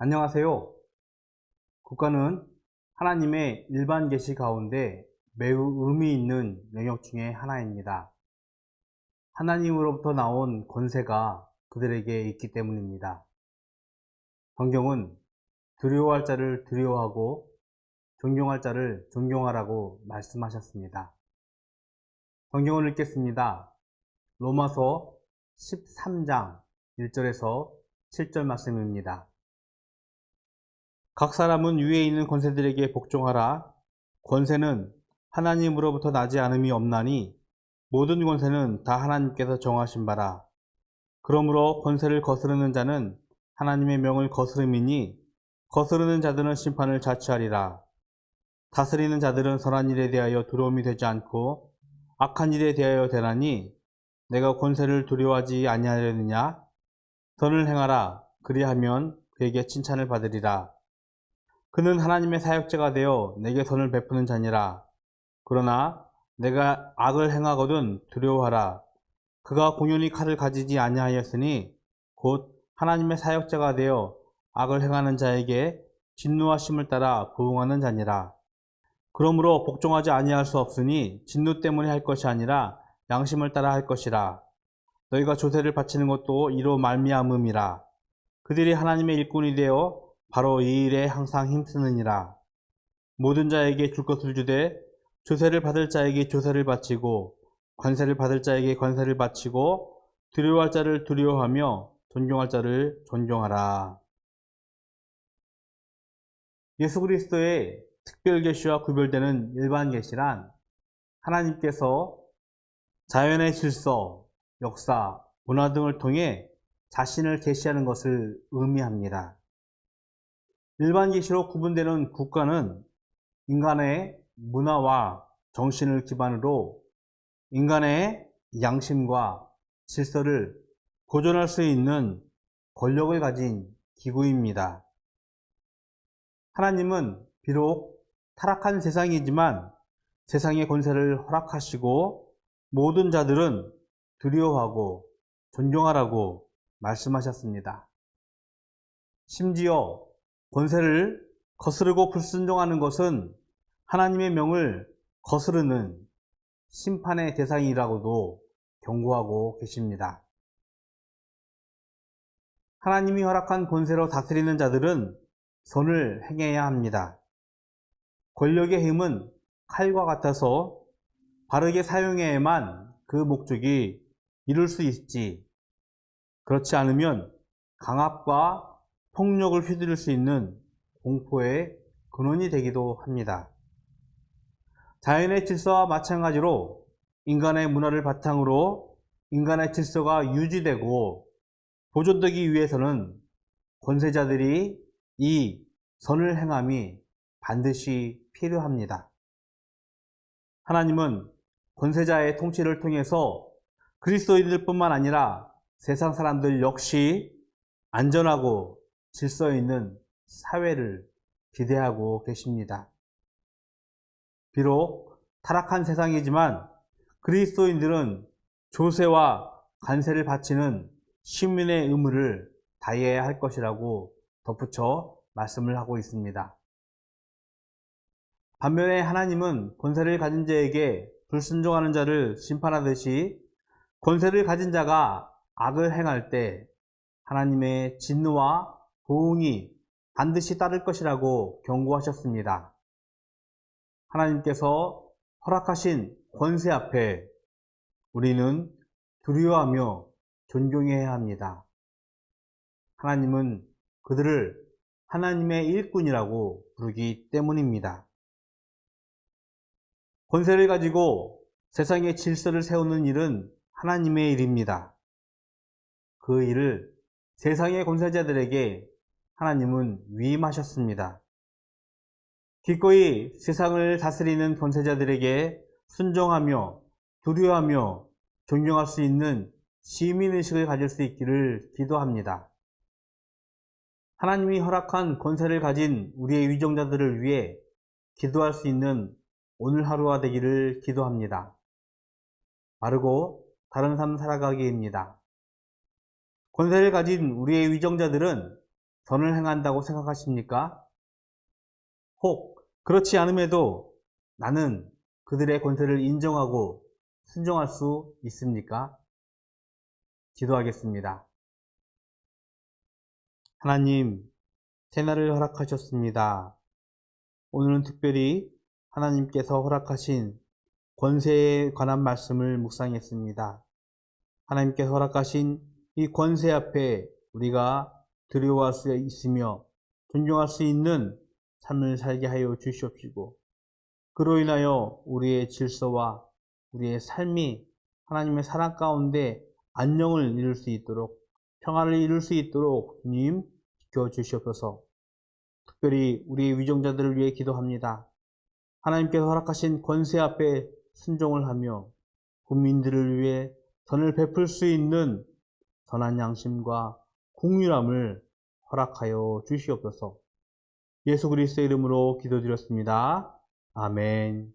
안녕하세요. 국가는 하나님의 일반 계시 가운데 매우 의미 있는 영역 중에 하나입니다. 하나님으로부터 나온 권세가 그들에게 있기 때문입니다. 성경은 두려워할 자를 두려워하고 존경할 자를 존경하라고 말씀하셨습니다. 성경을 읽겠습니다. 로마서 13장 1절에서 7절 말씀입니다. 각 사람은 위에 있는 권세들에게 복종하라. 권세는 하나님으로부터 나지 않음이 없나니 모든 권세는 다 하나님께서 정하신 바라. 그러므로 권세를 거스르는 자는 하나님의 명을 거스름이니 거스르는 자들은 심판을 자취하리라. 다스리는 자들은 선한 일에 대하여 두려움이 되지 않고 악한 일에 대하여 되나니 내가 권세를 두려워하지 아니하려느냐? 선을 행하라. 그리하면 그에게 칭찬을 받으리라. 그는 하나님의 사역자가 되어 내게 선을 베푸는 자니라. 그러나 내가 악을 행하거든 두려워하라. 그가 공연히 칼을 가지지 아니하였으니 곧 하나님의 사역자가 되어 악을 행하는 자에게 진노하심을 따라 부응하는 자니라. 그러므로 복종하지 아니할 수 없으니 진노 때문에 할 것이 아니라 양심을 따라 할 것이라. 너희가 조세를 바치는 것도 이로 말미암음이라. 그들이 하나님의 일꾼이 되어 바로 이 일에 항상 힘쓰느니라. 모든 자에게 줄 것을 주되 조세를 받을 자에게 조세를 바치고 관세를 받을 자에게 관세를 바치고 두려워할 자를 두려워하며 존경할 자를 존경하라. 예수 그리스도의 특별 계시와 구별되는 일반 계시란 하나님께서 자연의 질서, 역사, 문화 등을 통해 자신을 계시하는 것을 의미합니다. 일반 계시로 구분되는 국가는 인간의 문화와 정신을 기반으로 인간의 양심과 질서를 보존할 수 있는 권력을 가진 기구입니다. 하나님은 비록 타락한 세상이지만 세상의 권세를 허락하시고 모든 자들은 두려워하고 존경하라고 말씀하셨습니다. 심지어 권세를 거스르고 불순종하는 것은 하나님의 명을 거스르는 심판의 대상이라고도 경고하고 계십니다. 하나님이 허락한 권세로 다스리는 자들은 선을 행해야 합니다. 권력의 힘은 칼과 같아서 바르게 사용해야만 그 목적이 이룰 수 있지, 그렇지 않으면 강압과 폭력을 휘두를 수 있는 공포의 근원이 되기도 합니다. 자연의 질서와 마찬가지로 인간의 문화를 바탕으로 인간의 질서가 유지되고 보존되기 위해서는 권세자들이 이 선을 행함이 반드시 필요합니다. 하나님은 권세자의 통치를 통해서 그리스도인들뿐만 아니라 세상 사람들 역시 안전하고 질서 있는 사회를 기대하고 계십니다. 비록 타락한 세상이지만 그리스도인들은 조세와 관세를 바치는 시민의 의무를 다해야 할 것이라고 덧붙여 말씀을 하고 있습니다. 반면에 하나님은 권세를 가진 자에게 불순종하는 자를 심판하듯이 권세를 가진 자가 악을 행할 때 하나님의 진노와 보응이 반드시 따를 것이라고 경고하셨습니다. 하나님께서 허락하신 권세 앞에 우리는 두려워하며 존경해야 합니다. 하나님은 그들을 하나님의 일꾼이라고 부르기 때문입니다. 권세를 가지고 세상의 질서를 세우는 일은 하나님의 일입니다. 그 일을 세상의 권세자들에게 하나님은 위임하셨습니다. 기꺼이 세상을 다스리는 권세자들에게 순종하며 두려워하며 존경할 수 있는 시민의식을 가질 수 있기를 기도합니다. 하나님이 허락한 권세를 가진 우리의 위정자들을 위해 기도할 수 있는 오늘 하루가 되기를 기도합니다. 바르고 다른 삶 살아가기입니다. 권세를 가진 우리의 위정자들은 선을 행한다고 생각하십니까? 혹 그렇지 않음에도 나는 그들의 권세를 인정하고 순종할 수 있습니까? 기도하겠습니다. 하나님, 새날을 허락하셨습니다. 오늘은 특별히 하나님께서 허락하신 권세에 관한 말씀을 묵상했습니다. 하나님께서 허락하신 이 권세 앞에 우리가 두려워할 수 있으며 존중할 수 있는 삶을 살게 하여 주시옵시고, 그로 인하여 우리의 질서와 우리의 삶이 하나님의 사랑 가운데 안녕을 이룰 수 있도록, 평화를 이룰 수 있도록 주님 지켜주시옵소서. 특별히 우리 위정자들을 위해 기도합니다. 하나님께서 허락하신 권세 앞에 순종을 하며 국민들을 위해 선을 베풀 수 있는 선한 양심과 긍휼함을 허락하여 주시옵소서. 예수 그리스도의 이름으로 기도드렸습니다. 아멘.